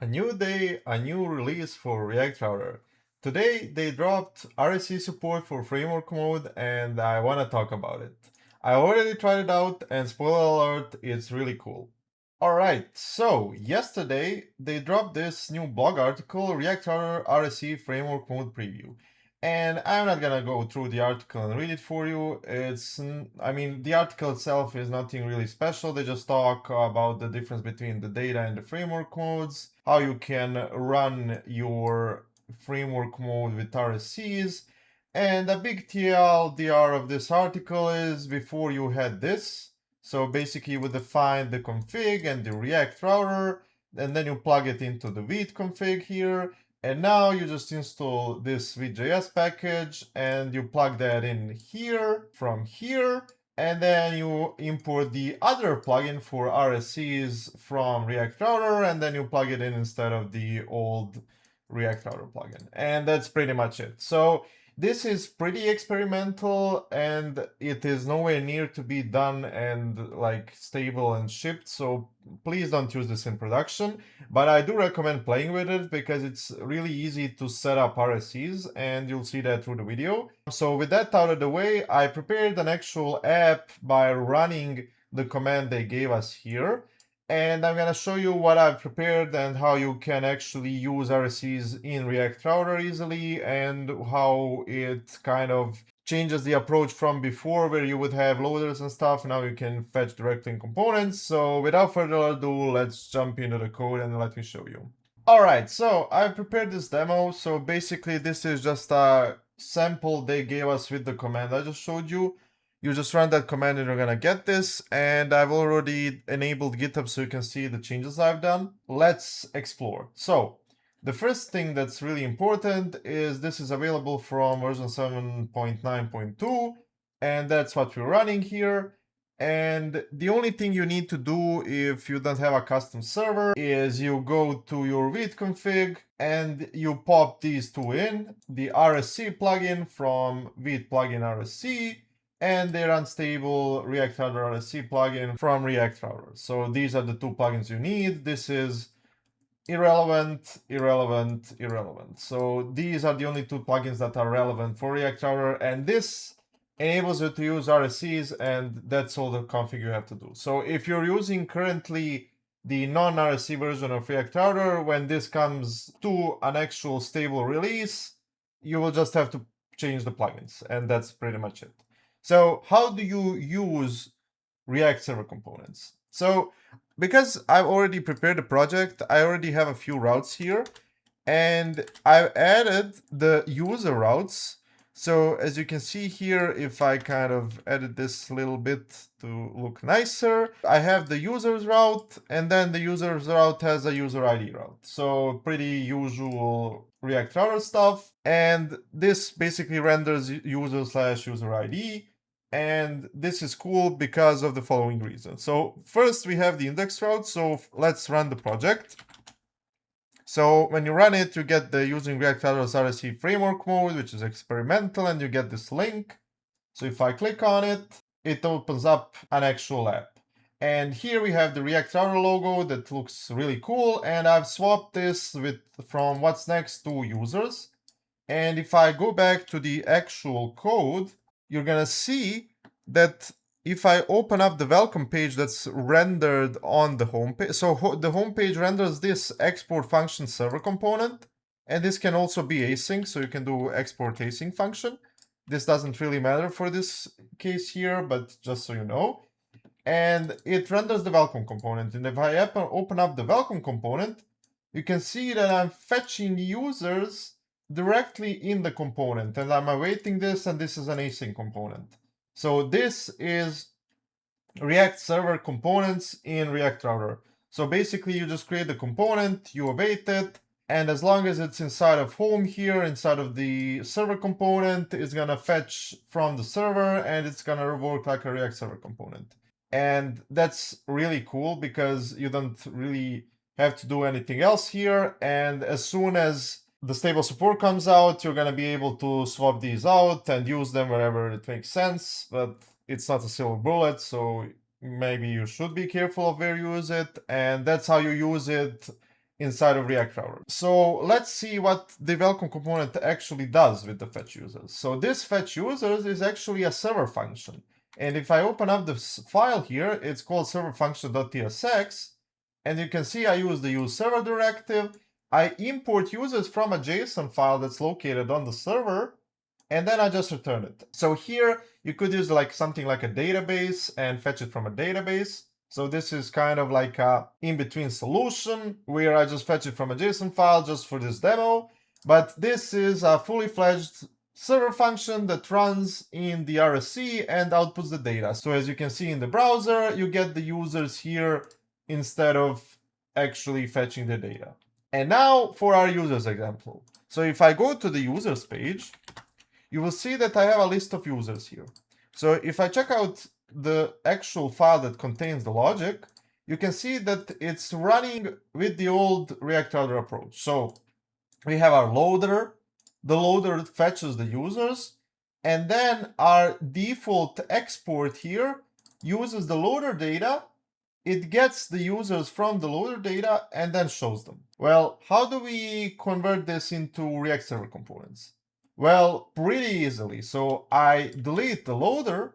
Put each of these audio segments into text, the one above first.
A new day, a new release for React Router. Today they dropped RSC support for framework mode and I want to talk about it. I already tried it out and spoiler alert, it's really cool. Alright, so yesterday they dropped this new blog article, React Router RSC framework mode preview. And I'm not gonna go through the article and read it for you. The article itself is nothing really special. They just talk about the difference between the data and the framework modes, how you can run your framework mode with RSCs. And a big TLDR of this article is before you had this. So basically you would define the config and the React router, and then you plug it into the Vite config here. And now you just install this Vite.js package and you plug that in here from here. And then you import the other plugin for RSCs from React Router, and then you plug it in instead of the old React Router plugin. And that's pretty much it. So this is pretty experimental and it is nowhere near to be done and like stable and shipped. So please don't use this in production, but I do recommend playing with it because it's really easy to set up RSCs and you'll see that through the video. So with that out of the way, I prepared an actual app by running the command they gave us here. And I'm going to show you what I've prepared and how you can actually use RSCs in React Router easily and how it kind of changes the approach from before where you would have loaders and stuff. Now you can fetch directly in components. So without further ado, let's jump into the code and let me show you. All right, so I prepared this demo. So basically this is just a sample they gave us with the command I just showed you. You just run that command and you're gonna get this, and I've already enabled GitHub so you can see the changes I've done. Let's explore. So the first thing that's really important is this is available from version 7.9.2, and that's what we're running here. And the only thing you need to do if you don't have a custom server is you go to your Vite config and you pop these two in, the RSC plugin from Vite plugin RSC, and their unstable React Router RSC plugin from React Router. So these are the two plugins you need. This is irrelevant, irrelevant, irrelevant. So these are the only two plugins that are relevant for React Router, and this enables you to use RSCs, and that's all the config you have to do. So if you're using currently the non-RSC version of React Router, when this comes to an actual stable release, you will just have to change the plugins, and that's pretty much it. So how do you use React Server Components? So because I've already prepared the project, I already have a few routes here, and I've added the user routes. So as you can see here, if I kind of edit this a little bit to look nicer, I have the users route, and then the users route has a user ID route. So pretty usual React Router stuff. And this basically renders user/user ID. And this is cool because of the following reasons. So first we have the index route. So let's run the project. So when you run it, you get the using React Router's RSC framework mode, which is experimental, and you get this link. So if I click on it, it opens up an actual app. And here we have the React Router logo that looks really cool. And I've swapped this from what's next to users. And if I go back to the actual code, you're gonna see that if I open up the welcome page that's rendered on the home page, so the home page renders this export function server component, and this can also be async, so you can do export async function. This doesn't really matter for this case here, but just so you know. And it renders the welcome component. And if I open up the welcome component, you can see that I'm fetching users directly in the component, and I'm awaiting this, and this is an async component. So this is React Server Components in React Router. So basically you just create the component, you await it, and as long as it's inside of home here, inside of the server component, it's gonna fetch from the server and it's gonna work like a React Server component. And that's really cool because you don't really have to do anything else here. And as soon as the stable support comes out, you're going to be able to swap these out and use them wherever it makes sense, but it's not a silver bullet, so maybe you should be careful of where you use it. And that's how you use it inside of React Router. So let's see what the welcome component actually does with the fetch users. So this fetch users is actually a server function. And if I open up this file here, it's called serverfunction.tsx. And you can see I use the use server directive. I import users from a JSON file that's located on the server, and then I just return it. So here you could use like something like a database and fetch it from a database. So this is kind of like a in-between solution where I just fetch it from a JSON file just for this demo. But this is a fully fledged server function that runs in the RSC and outputs the data. So as you can see in the browser, you get the users here instead of actually fetching the data. And now for our users example. So if I go to the users page, you will see that I have a list of users here. So if I check out the actual file that contains the logic, you can see that it's running with the old React Router approach. So we have our loader, the loader fetches the users, and then our default export here uses the loader data. It gets the users from the loader data and then shows them. Well, how do we convert this into React Server components? Well, pretty easily. So I delete the loader,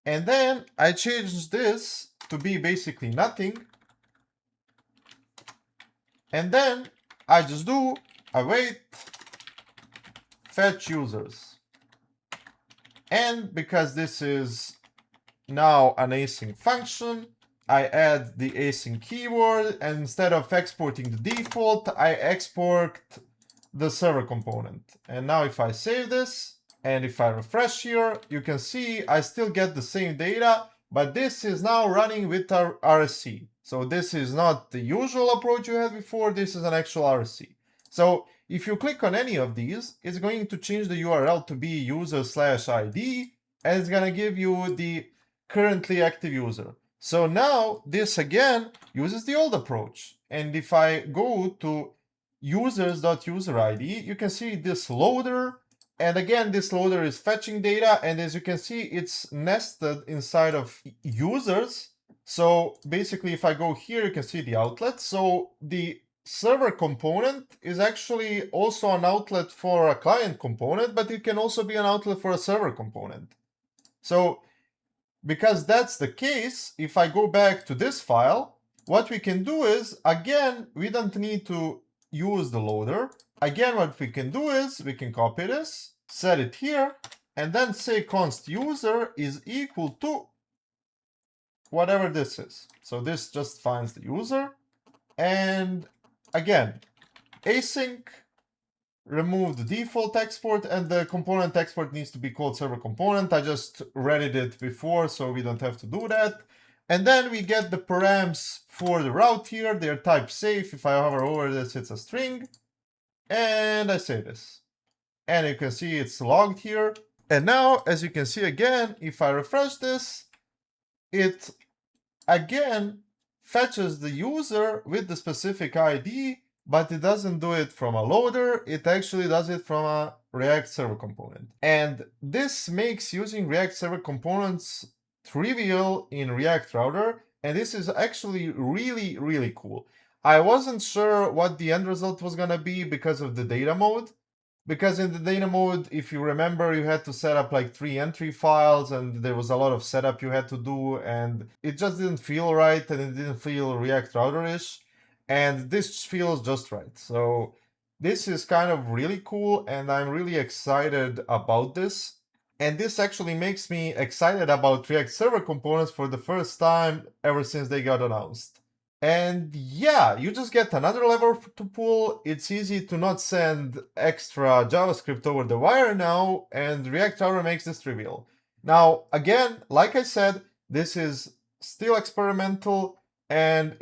and then I change this to be basically nothing. And then I just do await fetch users. And because this is now an async function, I add the async keyword, and instead of exporting the default, I export the server component. And now if I save this, and if I refresh here, you can see I still get the same data, but this is now running with our RSC. So this is not the usual approach you had before, this is an actual RSC. So if you click on any of these, it's going to change the URL to be user/ID, and it's gonna give you the currently active user. So now this again uses the old approach. And if I go to users.userid, you can see this loader. And again, this loader is fetching data. And as you can see, it's nested inside of users. So basically, if I go here, you can see the outlet. So the server component is actually also an outlet for a client component, but it can also be an outlet for a server component. So because that's the case, if I go back to this file, what we can do is, again, we don't need to use the loader. Again, what we can do is we can copy this, set it here, and then say const user is equal to whatever this is. So this just finds the user. And again, async, remove the default export, and the component export needs to be called server component. I just readied it before, so we don't have to do that. And then we get the params for the route here. They're type safe. If I hover over this, it's a string. And I say this. And you can see it's logged here. And now, as you can see again, if I refresh this, it again fetches the user with the specific ID, but it doesn't do it from a loader. It actually does it from a React Server component. And this makes using React Server components trivial in React Router. And this is actually really, really cool. I wasn't sure what the end result was going to be because of the data mode. Because in the data mode, if you remember, you had to set up like 3 entry files, and there was a lot of setup you had to do, and it just didn't feel right, and it didn't feel React Router-ish. And this feels just right. So this is kind of really cool, and I'm really excited about this. And this actually makes me excited about React Server components for the first time ever since they got announced. And yeah, you just get another lever to pull. It's easy to not send extra JavaScript over the wire now, and React Router makes this trivial. Now, again, like I said, this is still experimental, and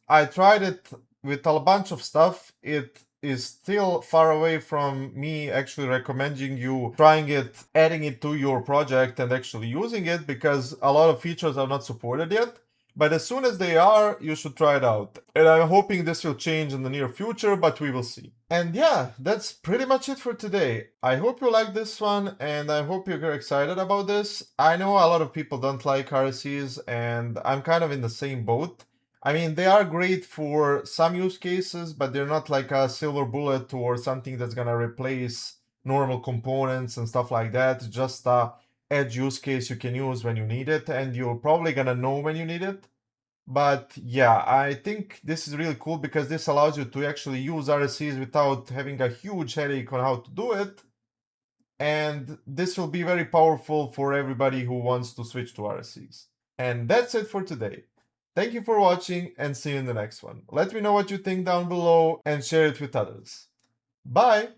I tried it with a bunch of stuff. It is still far away from me actually recommending you trying it, adding it to your project and actually using it, because a lot of features are not supported yet. But as soon as they are, you should try it out. And I'm hoping this will change in the near future, but we will see. And yeah, that's pretty much it for today. I hope you like this one, and I hope you're excited about this. I know a lot of people don't like RSCs, and I'm kind of in the same boat. I mean, they are great for some use cases, but they're not like a silver bullet or something that's gonna replace normal components and stuff like that. It's just a edge use case you can use when you need it, and you're probably gonna know when you need it. But yeah, I think this is really cool because this allows you to actually use RSCs without having a huge headache on how to do it. And this will be very powerful for everybody who wants to switch to RSCs. And that's it for today. Thank you for watching and see you in the next one. Let me know what you think down below and share it with others. Bye!